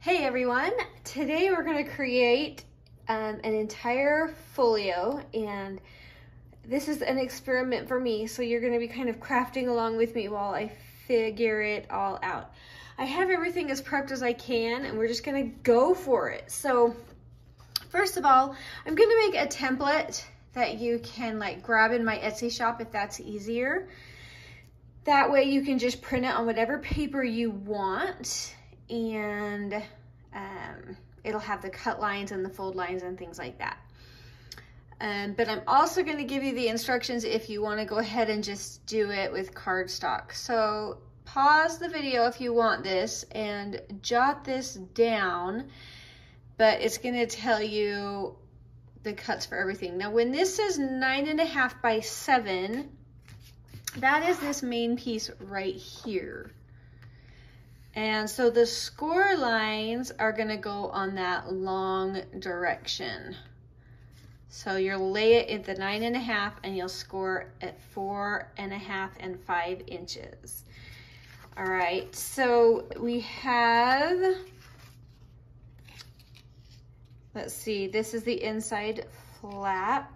Hey everyone, today we're going to create an entire folio, and this is an experiment for me, so you're going to be kind of crafting along with me while I figure it all out. I have everything as prepped as I can, and we're just going to go for it. So first of all, I'm going to make a template that you can like grab in my Etsy shop if that's easier. That way you can just print it on whatever paper you want, and it'll have the cut lines and the fold lines and things like that. But I'm also going to give you the instructions if you want to go ahead and just do it with cardstock. So pause the video if you want this and jot this down, but it's going to tell you the cuts for everything. Now when this is 9.5 by 7, that is this main piece right here. And so the score lines are going to go on that long direction. So you'll lay it at the 9.5 and you'll score at 4.5 and 5 inches. All right, so we have, let's see, this is the inside flap.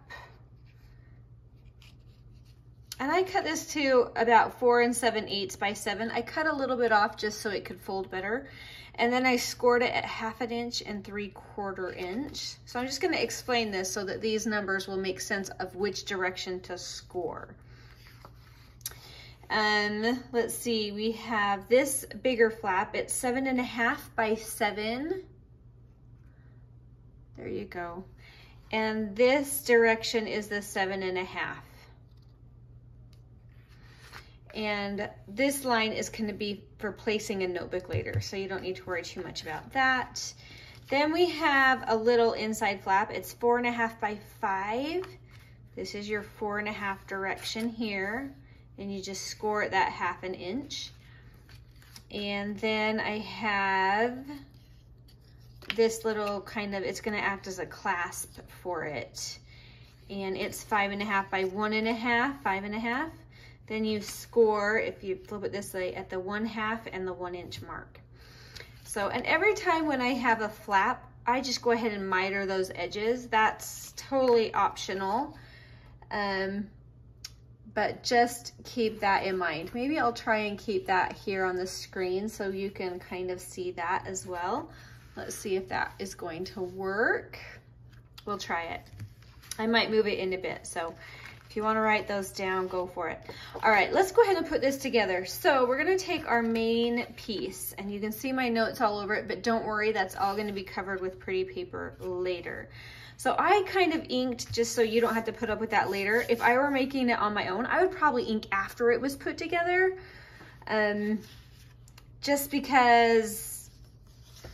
And I cut this to about 4 7/8 by 7. I cut a little bit off just so it could fold better. And then I scored it at 1/2 inch and 3/4 inch. So I'm just gonna explain this so that these numbers will make sense of which direction to score. Let's see, we have this bigger flap. It's 7.5 by 7. There you go. And this direction is the 7.5. And this line is going to be for placing a notebook later, so you don't need to worry too much about that. Then we have a little inside flap. It's 4.5 by 5. This is your 4.5 direction here, and you just score it that 1/2 inch. And then I have this little kind of, it's going to act as a clasp for it. And it's 5.5 by 1.5, 5.5. Then you score, if you flip it this way, at the 1/2 and the 1 inch mark. So, and every time when I have a flap, I just go ahead and miter those edges. That's totally optional, but just keep that in mind. Maybe I'll try and keep that here on the screen so you can kind of see that as well. Let's see if that is going to work. We'll try it. I might move it in a bit, so if you want to write those down, go for it. All right, let's go ahead and put this together. So we're going to take our main piece, and you can see my notes all over it, but don't worry, that's all going to be covered with pretty paper later. So I kind of inked just so you don't have to put up with that later. If I were making it on my own, I would probably ink after it was put together, just because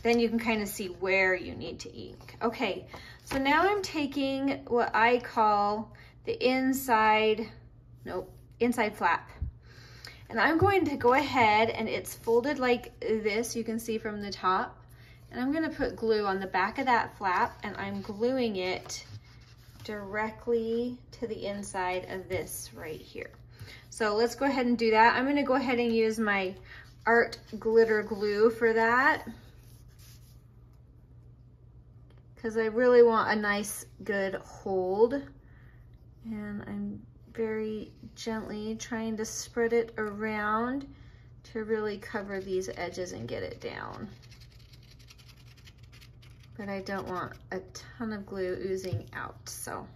then you can kind of see where you need to ink. Okay, so now I'm taking what I call the inside flap. And I'm going to go ahead, and it's folded like this, you can see from the top. And I'm gonna put glue on the back of that flap, and I'm gluing it directly to the inside of this right here. So let's go ahead and do that. I'm gonna go ahead and use my art glitter glue for that, because I really want a nice, good hold. And I'm very gently trying to spread it around to really cover these edges and get it down. But I don't want a ton of glue oozing out, so.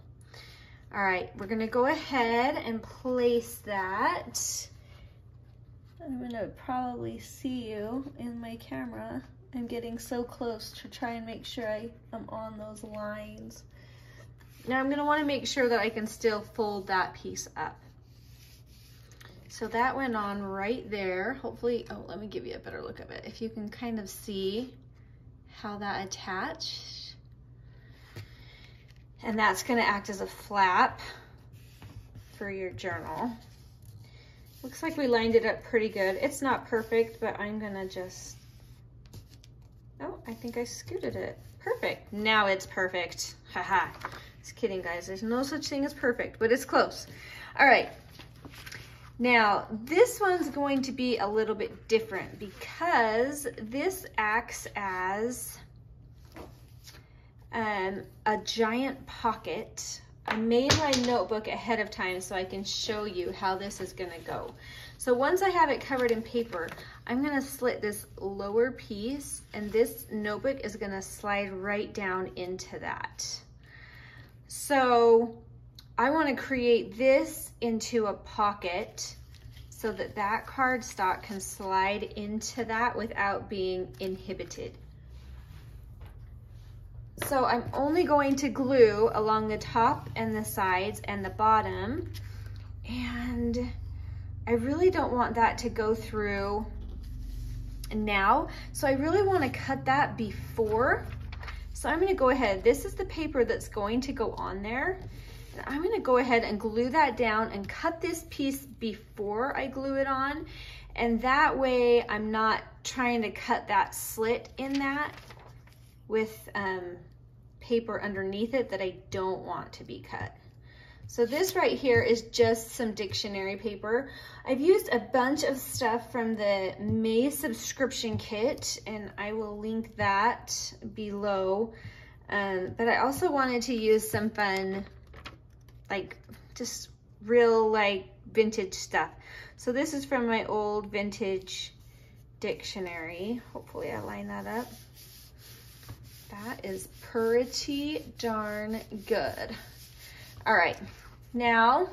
All right, we're gonna go ahead and place that. I'm gonna probably see you in my camera. I'm getting so close to try and make sure I am on those lines. Now I'm going to want to make sure that I can still fold that piece up. So that went on right there. Hopefully, oh, let me give you a better look of it. If you can kind of see how that attached. And that's going to act as a flap for your journal. Looks like we lined it up pretty good. It's not perfect, but I'm going to just, oh, I think I scooted it. Perfect. Now it's perfect. Haha. Just kidding, guys. There's no such thing as perfect, but it's close. All right. Now, this one's going to be a little bit different because this acts as a giant pocket. I made my notebook ahead of time so I can show you how this is gonna go. So once I have it covered in paper, I'm gonna slit this lower piece and this notebook is gonna slide right down into that. So I wanna create this into a pocket so that that cardstock can slide into that without being inhibited. So I'm only going to glue along the top and the sides and the bottom, and I really don't want that to go through now. So I really want to cut that before. So I'm going to go ahead, this is the paper that's going to go on there. And I'm going to go ahead and glue that down and cut this piece before I glue it on. And that way I'm not trying to cut that slit in that with paper underneath it that I don't want to be cut. So this right here is just some dictionary paper. I've used a bunch of stuff from the May subscription kit, and I will link that below. But I also wanted to use some fun, like just real like vintage stuff. So this is from my old vintage dictionary. Hopefully I line that up. That is pretty darn good. All right, now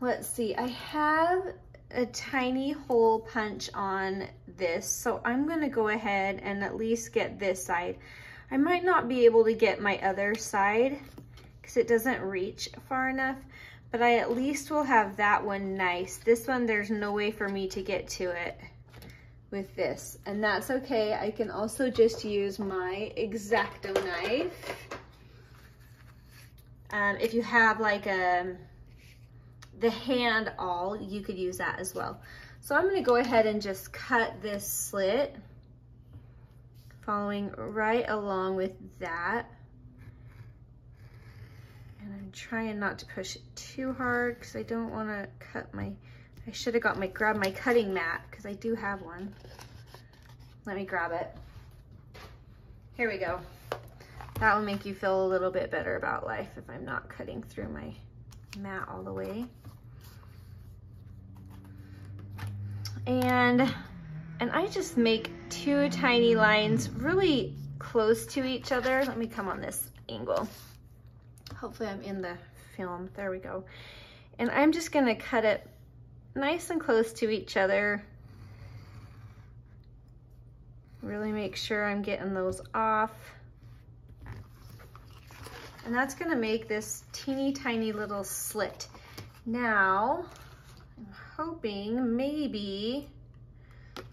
let's see. I have a tiny hole punch on this, so I'm gonna go ahead and at least get this side. I might not be able to get my other side because it doesn't reach far enough, but I at least will have that one nice. This one, there's no way for me to get to it with this, and that's okay. I can also just use my X-Acto knife. If you have like the hand awl, you could use that as well. So I'm going to go ahead and just cut this slit, following right along with that. And I'm trying not to push it too hard because I don't want to cut my, I should have got grabbed my cutting mat because I do have one. Let me grab it. Here we go. That will make you feel a little bit better about life if I'm not cutting through my mat all the way. And I just make two tiny lines really close to each other. Let me come on this angle. Hopefully I'm in the film. There we go. And I'm just gonna cut it nice and close to each other. Really make sure I'm getting those off. And that's gonna make this teeny tiny little slit. Now, I'm hoping maybe,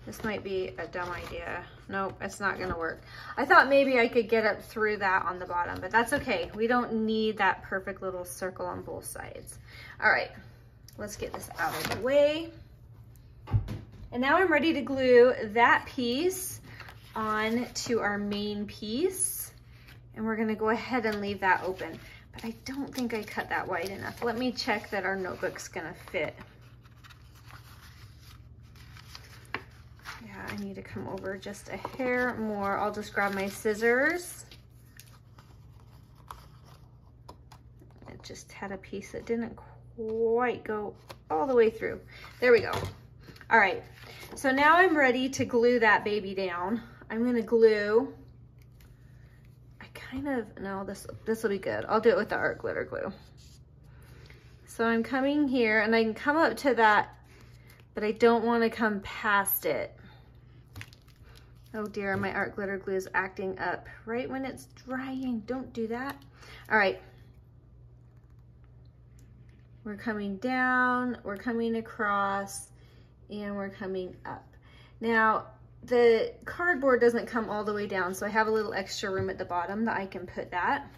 this might be a dumb idea. Nope, it's not gonna work. I thought maybe I could get up through that on the bottom, but that's okay. We don't need that perfect little circle on both sides. All right, let's get this out of the way. And now I'm ready to glue that piece on to our main piece. And we're gonna go ahead and leave that open. But I don't think I cut that wide enough. Let me check that our notebook's gonna fit. Yeah, I need to come over just a hair more. I'll just grab my scissors. It just had a piece that didn't quite go all the way through. There we go. All right, so now I'm ready to glue that baby down. I'm gonna glue, no, this will be good. I'll do it with the art glitter glue. So I'm coming here and I can come up to that, but I don't want to come past it. Oh dear, my art glitter glue is acting up right when it's drying. Don't do that. All right. We're coming down, we're coming across, and we're coming up. Now, the cardboard doesn't come all the way down, so I have a little extra room at the bottom that I can put that.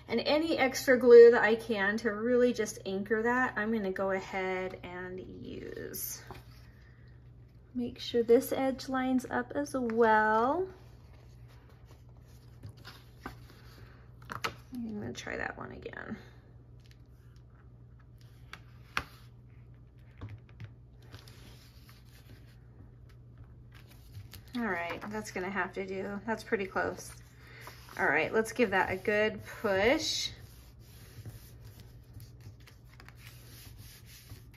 And any extra glue that I can to really just anchor that, I'm gonna go ahead and use. Make sure this edge lines up as well. I'm gonna try that one again. All right, that's gonna have to do. That's pretty close. All right, let's give that a good push.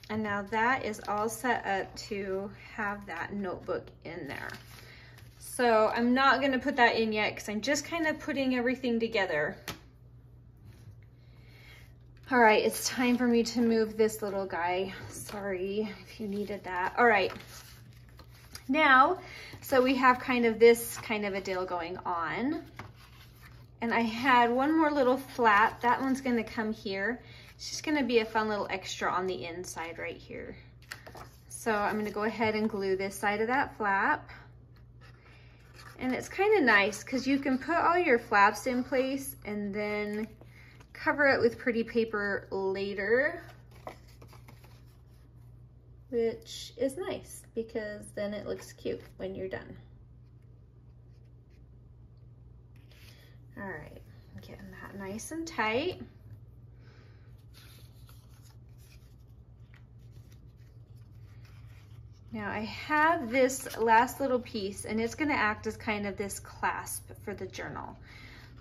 And now that is all set up to have that notebook in there. So I'm not gonna put that in yet because I'm just kind of putting everything together. All right, it's time for me to move this little guy. Sorry if you needed that. All right, now, so we have kind of this kind of a deal going on. And I had one more little flap. That one's gonna come here. It's just gonna be a fun little extra on the inside right here. So I'm gonna go ahead and glue this side of that flap. And it's kind of nice because you can put all your flaps in place and then cover it with pretty paper later, which is nice because then it looks cute when you're done. All right, getting that nice and tight. Now I have this last little piece and it's gonna act as kind of this clasp for the journal.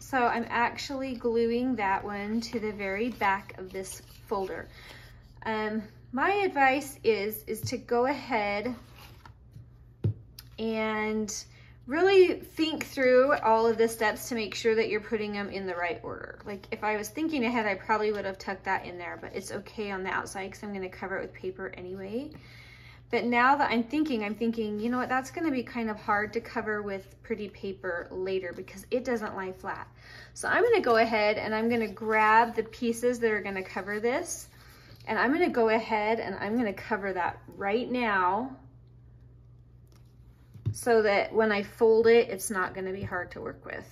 So I'm actually gluing that one to the very back of this folder. My advice is to go ahead and really think through all of the steps to make sure that you're putting them in the right order. Like if I was thinking ahead, I probably would have tucked that in there, but it's okay on the outside because I'm gonna cover it with paper anyway. But now that I'm thinking, you know what, that's gonna be kind of hard to cover with pretty paper later because it doesn't lie flat. So I'm gonna go ahead and I'm gonna grab the pieces that are gonna cover this, and I'm gonna go ahead and I'm gonna cover that right now so that when I fold it, it's not gonna be hard to work with.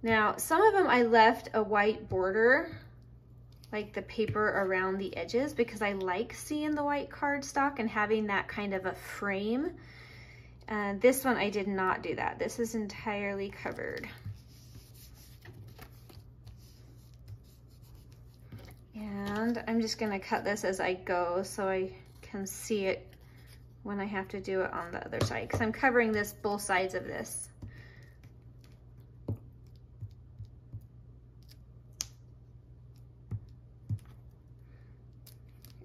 Now, some of them I left a white border, like the paper around the edges, because I like seeing the white cardstock and having that kind of a frame. This one, I did not do that. This is entirely covered. And I'm just gonna cut this as I go so I can see it when I have to do it on the other side, because I'm covering this both sides of this.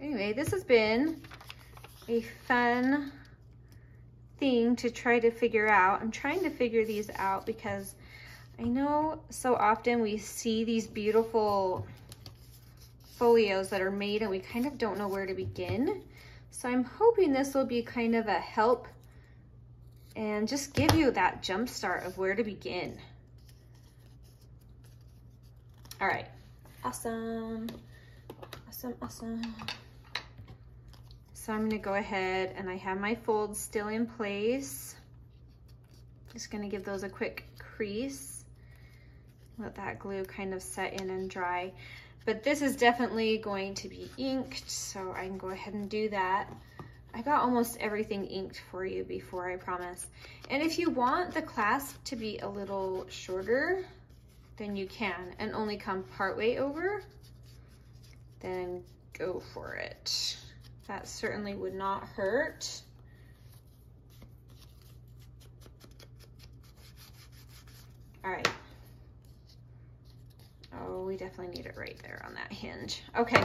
Anyway, this has been a fun thing to try to figure out. I'm trying to figure these out because I know so often we see these beautiful folios that are made and we kind of don't know where to begin. So I'm hoping this will be kind of a help and just give you that jump start of where to begin. All right, awesome, awesome, awesome. So I'm gonna go ahead and I have my folds still in place. Just gonna give those a quick crease. Let that glue kind of set in and dry. But this is definitely going to be inked, so I can go ahead and do that. I got almost everything inked for you before, I promise. And if you want the clasp to be a little shorter, then you can, and only come partway over, then go for it. That certainly would not hurt. All right. Oh, we definitely need it right there on that hinge. Okay.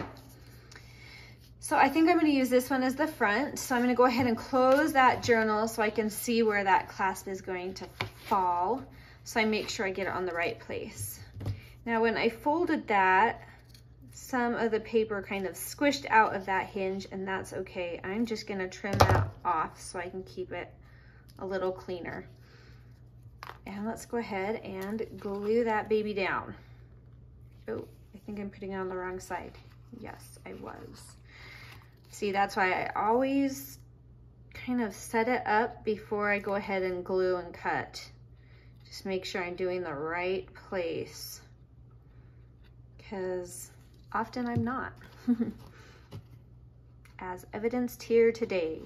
So I think I'm gonna use this one as the front. So I'm gonna go ahead and close that journal so I can see where that clasp is going to fall. So I make sure I get it on the right place. Now when I folded that, some of the paper kind of squished out of that hinge, and that's okay. I'm just gonna trim that off so I can keep it a little cleaner. And let's go ahead and glue that baby down. Oh, I think I'm putting it on the wrong side. Yes, I was. See, that's why I always kind of set it up before I go ahead and glue and cut. Just make sure I'm doing the right place, because often I'm not, as evidenced here today.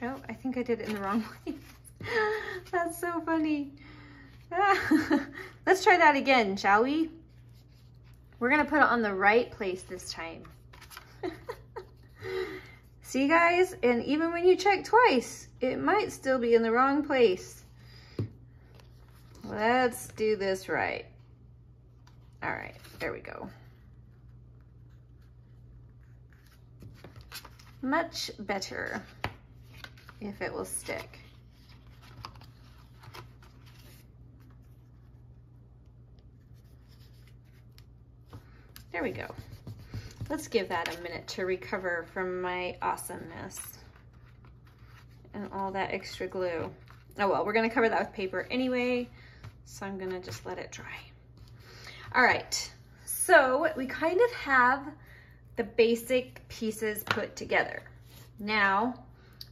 Oh, I think I did it in the wrong way. That's so funny. Let's try that again, shall we? We're gonna put it on the right place this time. See guys, and even when you check twice, it might still be in the wrong place. Let's do this right. All right, there we go. Much better if it will stick. There we go. Let's give that a minute to recover from my awesomeness and all that extra glue. Oh well, we're gonna cover that with paper anyway, so I'm gonna just let it dry. All right, so we kind of have the basic pieces put together. Now,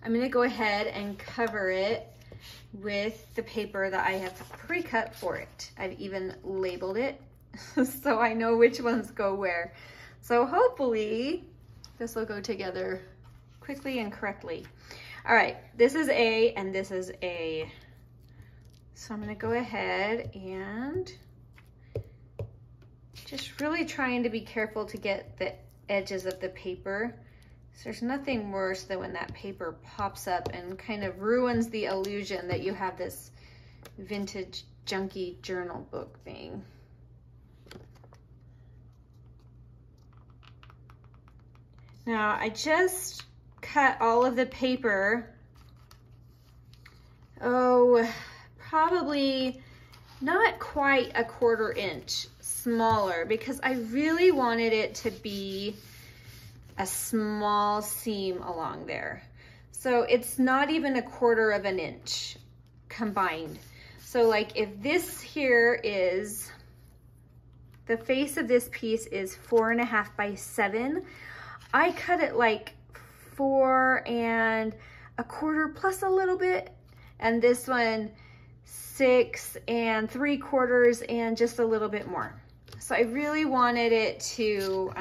I'm gonna go ahead and cover it with the paper that I have pre-cut for it. I've even labeled it so I know which ones go where. So hopefully this will go together quickly and correctly. All right, this is A and this is A. So I'm gonna go ahead and just really trying to be careful to get the edges of the paper. So there's nothing worse than when that paper pops up and kind of ruins the illusion that you have this vintage junky journal book thing. Now I just cut all of the paper, probably not quite a 1/4 inch smaller, because I really wanted it to be a small seam along there. So it's not even a 1/4 of an inch combined. So like if this here is, the face of this piece is 4.5 by 7, I cut it like 4 1/4 plus a little bit, and this one 6 3/4 and just a little bit more. So I really wanted it to,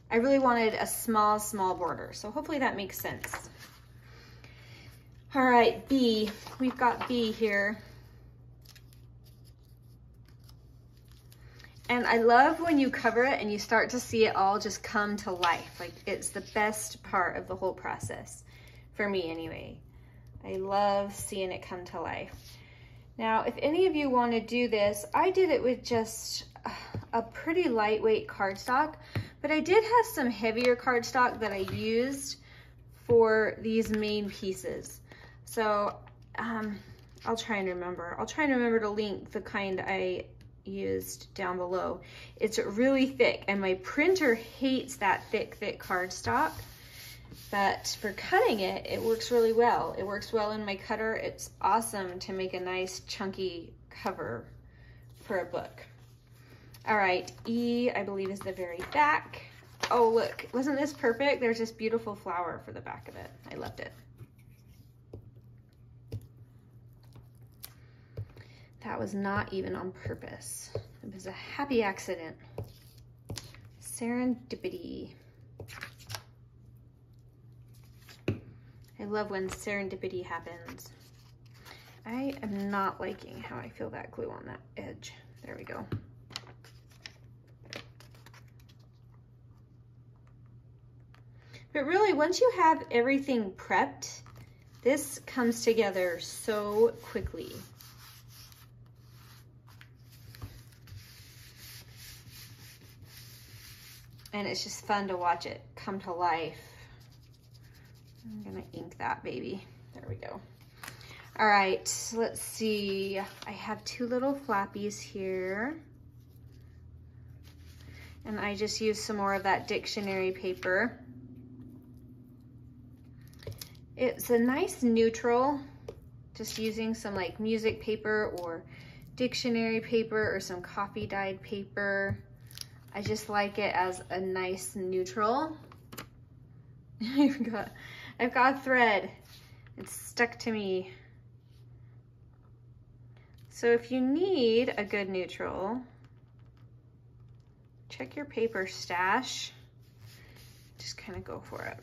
I really wanted a small border. So hopefully that makes sense. All right, B, we've got B here. And I love when you cover it and you start to see it all just come to life. Like, it's the best part of the whole process, for me anyway. I love seeing it come to life. Now, if any of you want to do this, I did it with just a pretty lightweight cardstock, but I did have some heavier cardstock that I used for these main pieces. So I'll try and remember. I'll try and remember to link the kind I used down below. It's really thick, and my printer hates that thick cardstock. But for cutting it, it works really well. It works well in my cutter. It's awesome to make a nice chunky cover for a book. All right, E, I believe, is the very back. Oh, look, wasn't this perfect? There's this beautiful flower for the back of it. I loved it. That was not even on purpose. It was a happy accident. Serendipity. I love when serendipity happens. I am not liking how I feel that glue on that edge. There we go. But really, once you have everything prepped, this comes together so quickly. And it's just fun to watch it come to life. I'm gonna ink that baby. There we go. All right, so let's see. I have 2 little flappies here. And I just used some more of that dictionary paper. It's a nice neutral, just using some like music paper or dictionary paper or some coffee dyed paper. I just like it as a nice neutral. I've got thread. It's stuck to me. So if you need a good neutral, check your paper stash. Just kind of go for it.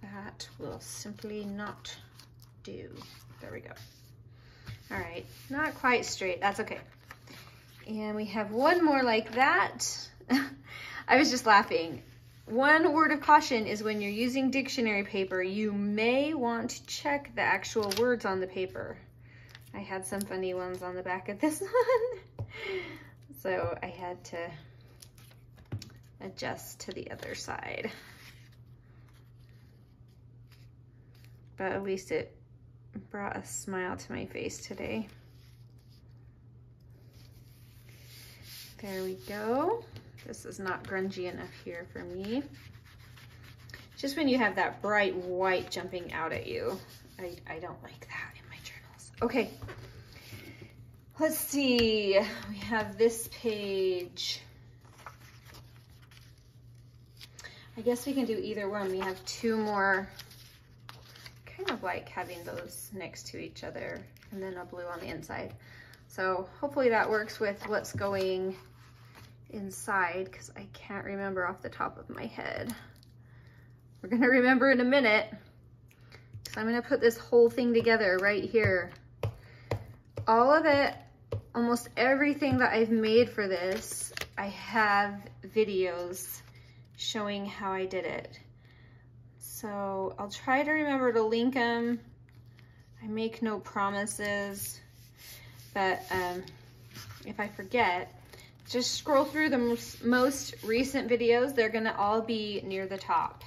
That will simply not do. There we go. All right, not quite straight, that's okay. And we have one more like that. I was just laughing. One word of caution is when you're using dictionary paper, you may want to check the actual words on the paper. I had some funny ones on the back of this one. So I had to adjust to the other side. But at least it brought a smile to my face today. There we go. This is not grungy enough here for me. Just when you have that bright white jumping out at you, I don't like that in my journals. Okay, let's see. We have this page. I guess we can do either one. We have two more. Kind of like having those next to each other and then a blue on the inside. So hopefully that works with what's going inside, because I can't remember off the top of my head. We're gonna remember in a minute, because I'm gonna put this whole thing together right here. All of it, almost everything that I've made for this, I have videos showing how I did it. So I'll try to remember to link them. I make no promises, but if I forget, just scroll through the most recent videos. They're gonna all be near the top.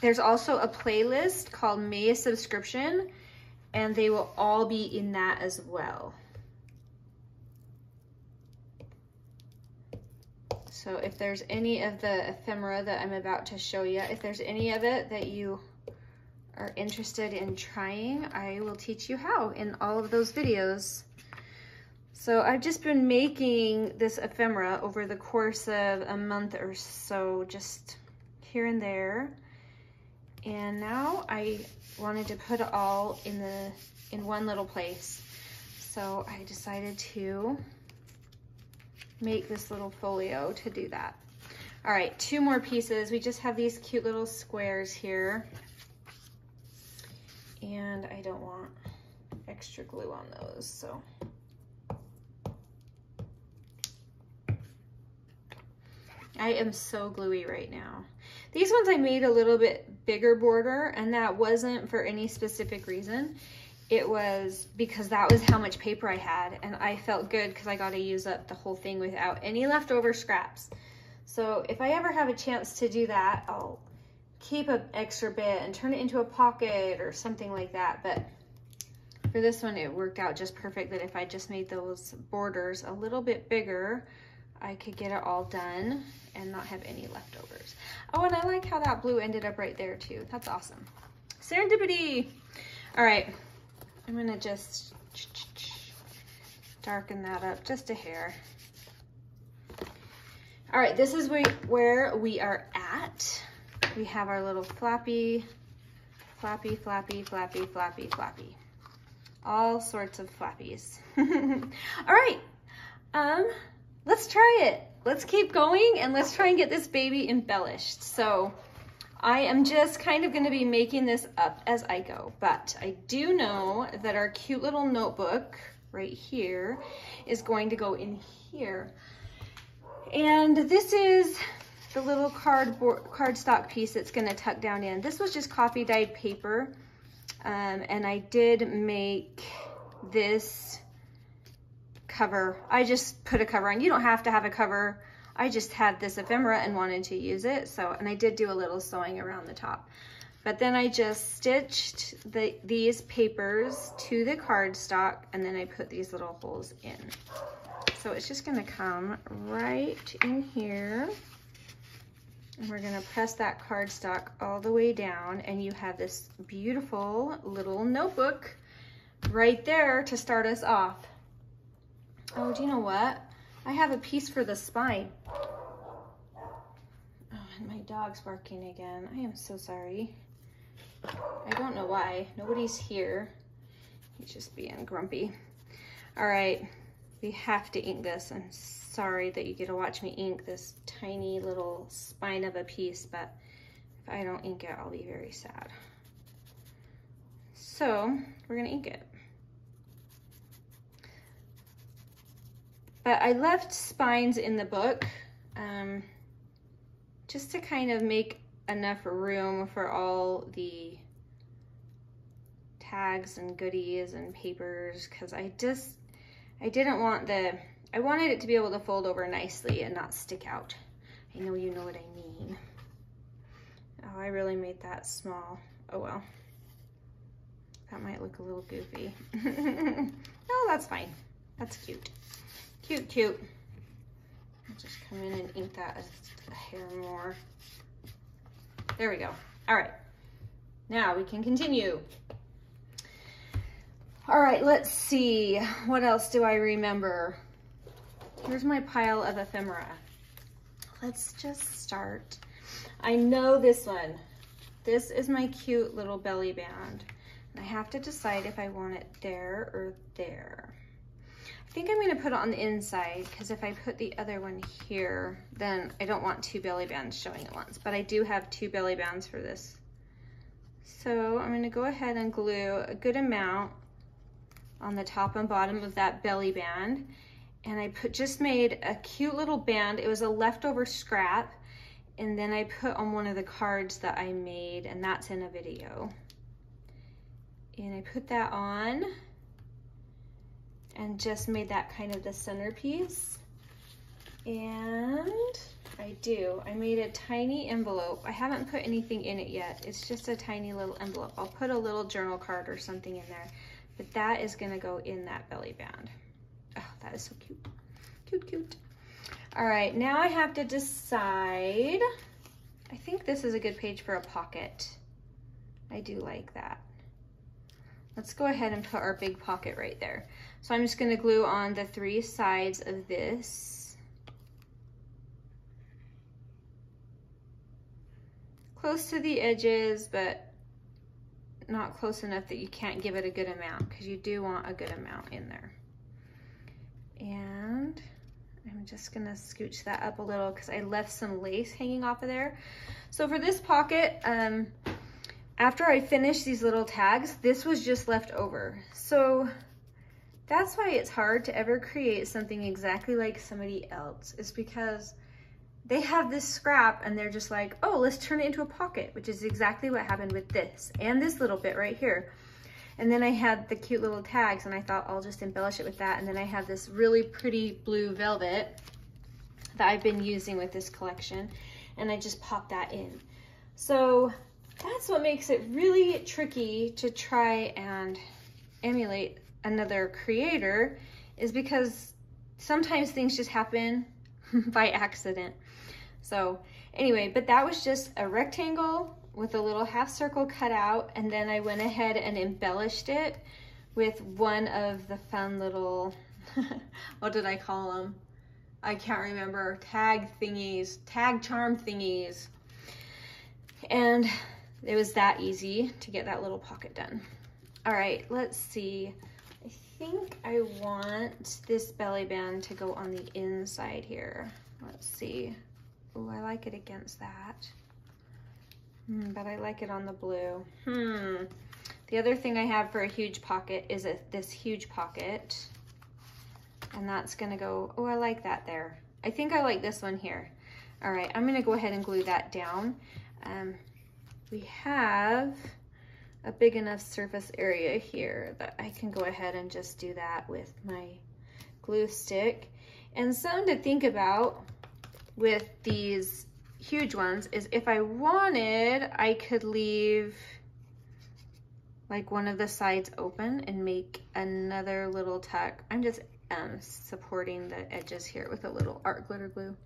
There's also a playlist called May Subscription, and they will all be in that as well. So if there's any of the ephemera that I'm about to show you, if there's any of it that you are interested in trying, I will teach you how in all of those videos. So I've just been making this ephemera over the course of a month or so, just here and there. And now I wanted to put it all in one little place. So I decided to make this little folio to do that. All right, two more pieces. We just have these cute little squares here. And I don't want extra glue on those, so. I am so gluey right now. These ones I made a little bit bigger border, and that wasn't for any specific reason. It was because that was how much paper I had, and I felt good because I got to use up the whole thing without any leftover scraps. So if I ever have a chance to do that, I'll keep an extra bit and turn it into a pocket or something like that. But for this one, it worked out just perfect that if I just made those borders a little bit bigger, I could get it all done and not have any leftovers. Oh, and I like how that blue ended up right there too. That's awesome. Serendipity. All right, I'm gonna just darken that up just a hair. All right, this is where we are at. We have our little flappy, flappy, flappy, flappy, flappy, flappy. All sorts of flappies. All right, let's try it. Let's keep going and let's try and get this baby embellished. So I am just kind of gonna be making this up as I go, but I do know that our cute little notebook right here is going to go in here. And this is the little cardstock piece that's gonna tuck down in. This was just coffee dyed paper, and I did make this cover. I just put a cover on. You don't have to have a cover. I just had this ephemera and wanted to use it. So, and I did do a little sewing around the top. But then I just stitched these papers to the cardstock, and then I put these little holes in. So it's just gonna come right in here. And we're gonna press that cardstock all the way down, and you have this beautiful little notebook right there to start us off. Oh, do you know what? I have a piece for the spine. Oh, and my dog's barking again. I am so sorry. I don't know why. Nobody's here. He's just being grumpy. All right, we have to ink this. I'm sorry that you get to watch me ink this tiny little spine of a piece, but if I don't ink it, I'll be very sad. So we're gonna ink it. But I left spines in the book just to kind of make enough room for all the tags and goodies and papers, because I didn't want I wanted it to be able to fold over nicely and not stick out. I know you know what I mean. Oh, I really made that small. Oh well. That might look a little goofy. No, that's fine. That's cute. Cute, cute. I'll just come in and ink that a hair more. There we go. All right. Now we can continue. All right, let's see. What else do I remember? Here's my pile of ephemera. Let's just start. I know this one. This is my cute little belly band. And I have to decide if I want it there or there. I think I'm gonna put it on the inside, because if I put the other one here, then I don't want two belly bands showing at once, but I do have two belly bands for this. So I'm gonna go ahead and glue a good amount on the top and bottom of that belly band. And I just made a cute little band. It was a leftover scrap. And then I put on one of the cards that I made, and that's in a video. And I put that on and just made that kind of the centerpiece. And I made a tiny envelope. I haven't put anything in it yet. It's just a tiny little envelope. I'll put a little journal card or something in there, but that is gonna go in that belly band. Oh, that is so cute. Cute, cute. All right, now I have to decide. I think this is a good page for a pocket. I do like that. Let's go ahead and put our big pocket right there. So I'm just gonna glue on the 3 sides of this. Close to the edges, but not close enough that you can't give it a good amount, because you do want a good amount in there. And I'm just gonna scooch that up a little because I left some lace hanging off of there. So for this pocket, after I finished these little tags, this was just left over. So that's why it's hard to ever create something exactly like somebody else, is because they have this scrap and they're just like, oh, let's turn it into a pocket, which is exactly what happened with this and this little bit right here. And then I had the cute little tags, and I thought I'll just embellish it with that. And then I have this really pretty blue velvet that I've been using with this collection, and I just popped that in. So that's what makes it really tricky to try and emulate another creator, is because sometimes things just happen by accident. So anyway, but that was just a rectangle with a little half circle cut out, and then I went ahead and embellished it with one of the fun little, what did I call them? I can't remember, tag thingies, tag charm thingies. And it was that easy to get that little pocket done. All right, let's see. I think I want this belly band to go on the inside here. Let's see. Oh, I like it against that. But I like it on the blue. The other thing I have for a huge pocket is this huge pocket. And that's gonna go, oh, I like that there. I think I like this one here. All right, I'm gonna go ahead and glue that down. We have a big enough surface area here that I can go ahead and just do that with my glue stick. And something to think about with these huge ones is if I wanted, I could leave like one of the sides open and make another little tuck. I'm just supporting the edges here with a little art glitter glue.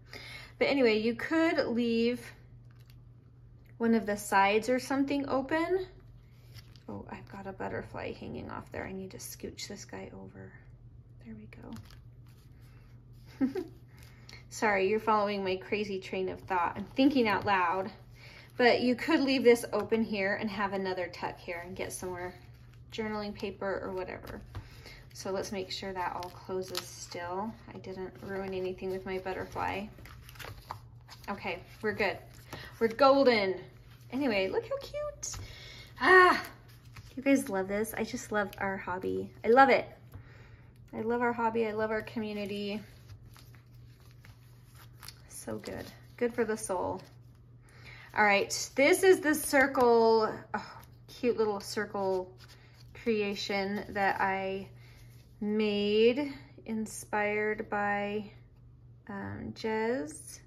But anyway, you could leave one of the sides or something open. Oh, I've got a butterfly hanging off there. I need to scooch this guy over. There we go. Sorry, you're following my crazy train of thought. I'm thinking out loud. But you could leave this open here and have another tuck here and get some more journaling paper or whatever. So let's make sure that all closes still. I didn't ruin anything with my butterfly. Okay, we're good. We're golden. Anyway, look how cute. Ah, You guys love this? I just love our hobby. I love it. I love our hobby. I love our community. So good. Good for the soul. All right, this is the circle, oh, cute little circle creation that I made, inspired by Jez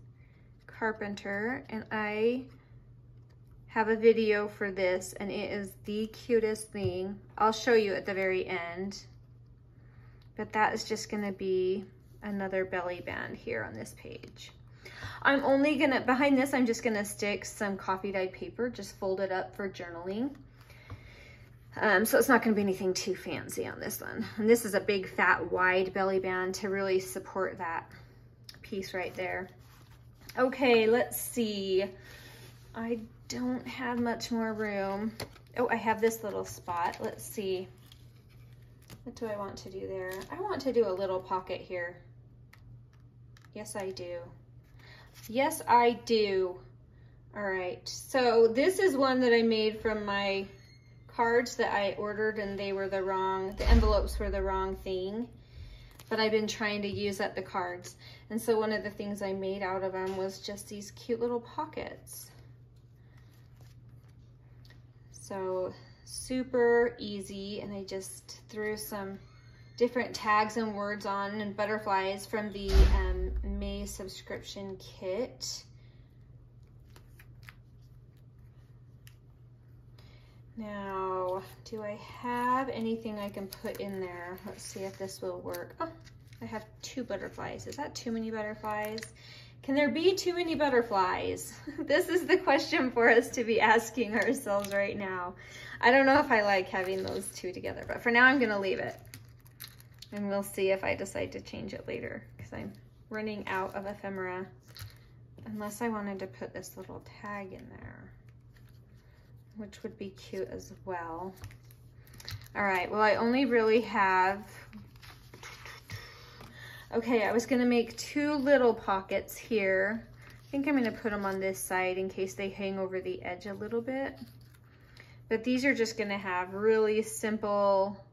Carpenter, and I have a video for this, and it is the cutest thing. I'll show you at the very end, but that is just gonna be another belly band here on this page. I'm only gonna, behind this, I'm just gonna stick some coffee dyed paper, just fold it up for journaling. So it's not gonna be anything too fancy on this one. And this is a big, fat, wide belly band to really support that piece right there. Okay, let's see. I don't have much more room. Oh, I have this little spot. Let's see. What do I want to do there? I want to do a little pocket here. Yes, I do. Yes, I do. All right, so this is one that I made from my cards that I ordered, and they were the envelopes were the wrong thing, but I've been trying to use up the cards. And so one of the things I made out of them was just these cute little pockets. So super easy, and I just threw some different tags and words on and butterflies from the May subscription kit. Now, do I have anything I can put in there? Let's see if this will work. Oh, I have 2 butterflies. Is that too many butterflies? Can there be too many butterflies? This is the question for us to be asking ourselves right now. I don't know if I like having those 2 together, but for now I'm gonna leave it. And we'll see if I decide to change it later, because I'm running out of ephemera. Unless I wanted to put this little tag in there, which would be cute as well. All right, well, I only really have, okay, I was gonna make 2 little pockets here. I think I'm gonna put them on this side in case they hang over the edge a little bit. But these are just gonna have really simple,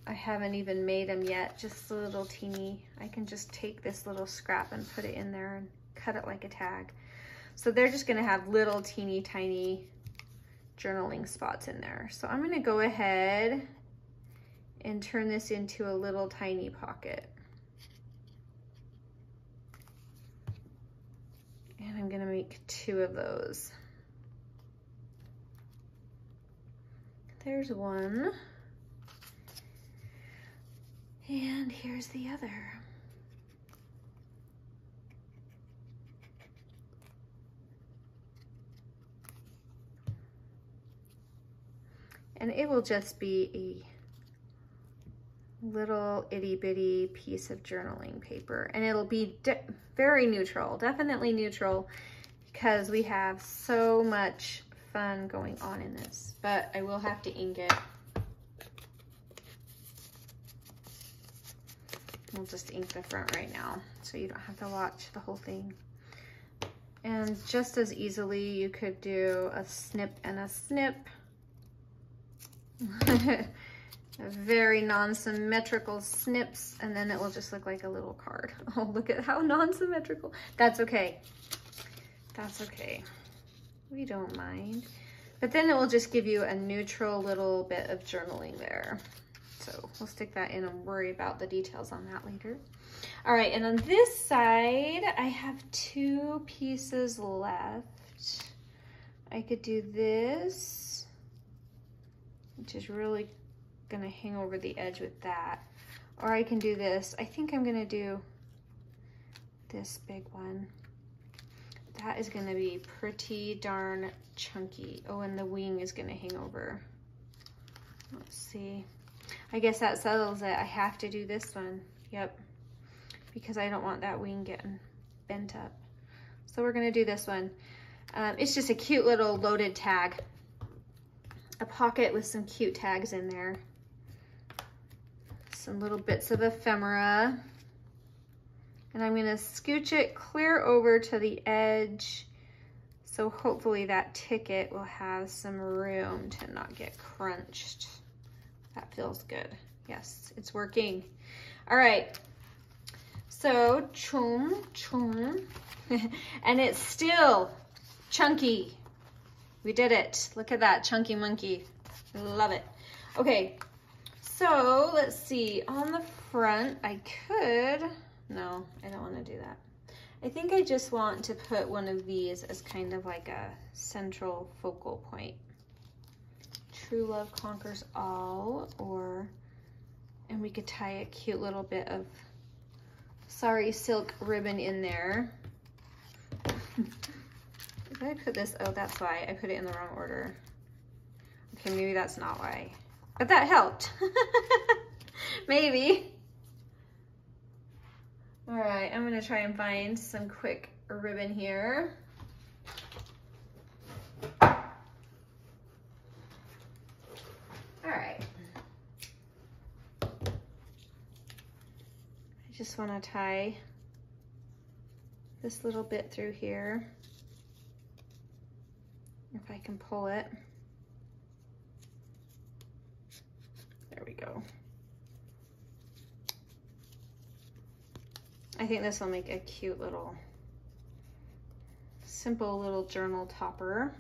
I haven't even made them yet, just a little teeny. I can just take this little scrap and put it in there and cut it like a tag. So they're just gonna have little teeny tiny journaling spots in there. So I'm gonna go ahead and turn this into a little tiny pocket. And I'm gonna make 2 of those. There's one. And here's the other. And it will just be a little itty bitty piece of journaling paper. And it'll be very neutral, definitely neutral, because we have so much fun going on in this. But I will have to ink it. We'll just ink the front right now, so you don't have to watch the whole thing. And just as easily, you could do a snip and a snip. Very non-symmetrical snips, and then it will just look like a little card. Oh, look at how non-symmetrical. That's okay. That's okay. We don't mind. But then it will just give you a neutral little bit of journaling there. So we'll stick that in and worry about the details on that later. All right, and on this side, I have 2 pieces left. I could do this, which is really gonna hang over the edge with that. Or I can do this. I think I'm gonna do this big one. That is gonna be pretty darn chunky. Oh, and the wing is gonna hang over. Let's see. I guess that settles it. I have to do this one. Yep. Because I don't want that wing getting bent up. So we're gonna do this one. It's just a cute little loaded tag. A pocket with some cute tags in there. Some little bits of ephemera. And I'm gonna scooch it clear over to the edge So hopefully that ticket will have some room to not get crunched. That feels good. Yes, it's working. All right, so chum, chum, and it's still chunky. We did it. Look at that chunky monkey. Love it. Okay, so let's see. On the front, no, I don't want to do that. I think I just want to put one of these as kind of like a central focal point. True love conquers all, and we could tie a cute little bit of sorry silk ribbon in there. Did I put this? Oh, that's why I put it in the wrong order. Okay, maybe that's not why, but that helped. Maybe. All right, I'm gonna try and find some quick ribbon here. All right. I just wanna tie this little bit through here. If I can pull it. There we go. I think this will make a cute little, simple little journal topper.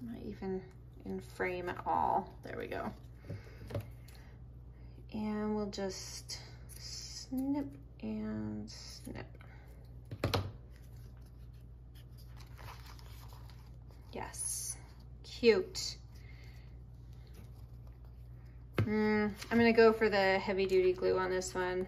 Not even in frame at all. There we go. And we'll just snip and snip. Yes, cute. I'm gonna go for the heavy duty glue on this one.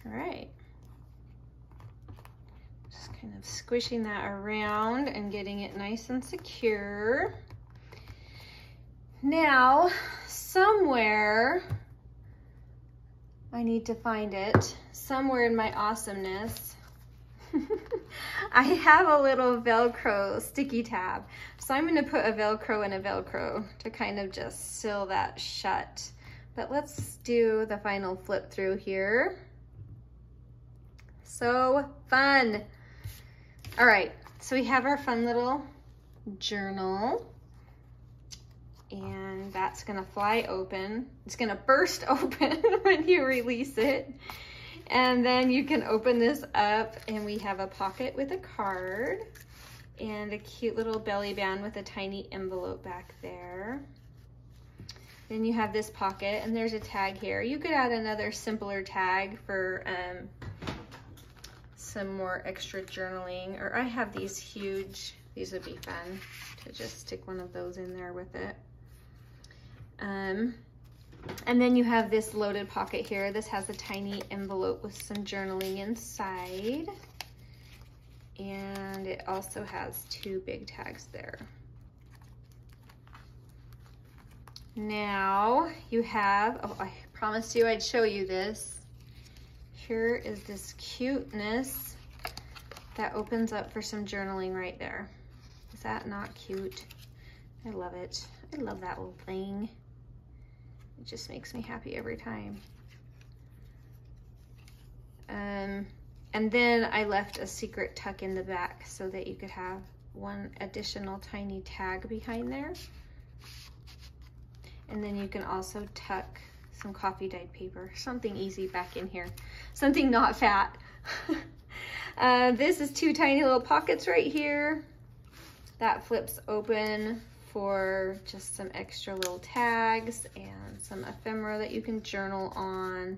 All right. Just kind of squishing that around and getting it nice and secure. Now, somewhere, I need to find it, somewhere in my awesomeness, I have a little Velcro sticky tab. So I'm gonna put a Velcro and a Velcro to kind of just seal that shut. But let's do the final flip through here. So fun. All right, so we have our fun little journal. And that's gonna fly open. It's gonna burst open when you release it. And then you can open this up and we have a pocket with a card and a cute little belly band with a tiny envelope back there. Then you have this pocket and there's a tag here. You could add another simpler tag for some more extra journaling, or I have these huge, these would be fun to just stick one of those in there with it. And then you have this loaded pocket here. This has a tiny envelope with some journaling inside. And it also has two big tags there. Now you have, oh, I promised you I'd show you this. Here is this cuteness that opens up for some journaling right there. Is that not cute? I love it. I love that little thing. It just makes me happy every time. And then I left a secret tuck in the back so that you could have one additional tiny tag behind there. And then you can also tuck some coffee dyed paper, something easy back in here, something not fat. This is two tiny little pockets right here. That flips open for just some extra little tags and some ephemera that you can journal on.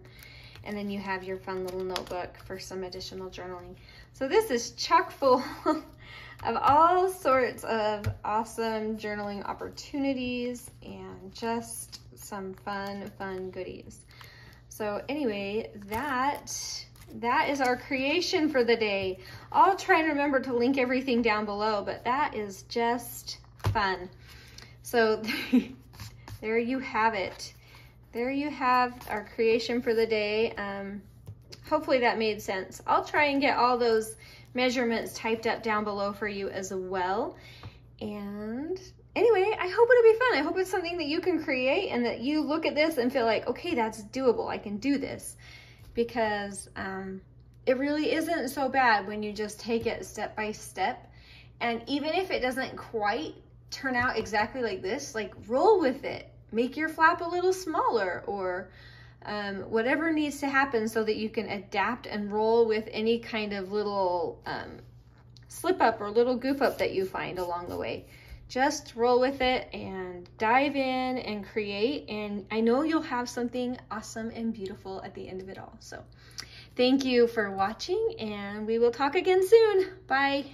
And then you have your fun little notebook for some additional journaling. So this is chock full of all sorts of awesome journaling opportunities and just some fun goodies. So anyway, that is our creation for the day. I'll try and remember to link everything down below, but that is just fun. So there you have it. There you have our creation for the day. Hopefully that made sense. I'll try and get all those measurements typed up down below for you as well. And anyway, I hope it'll be fun. I hope it's something that you can create and that you look at this and feel like, okay, that's doable. I can do this. Because it really isn't so bad when you just take it step by step. And even if it doesn't quite turn out exactly like this, like roll with it. Make your flap a little smaller, or whatever needs to happen so that you can adapt and roll with any kind of little slip up or little goof up that you find along the way. Just roll with it and dive in and create, and I know you'll have something awesome and beautiful at the end of it all. So thank you for watching, and we will talk again soon. Bye.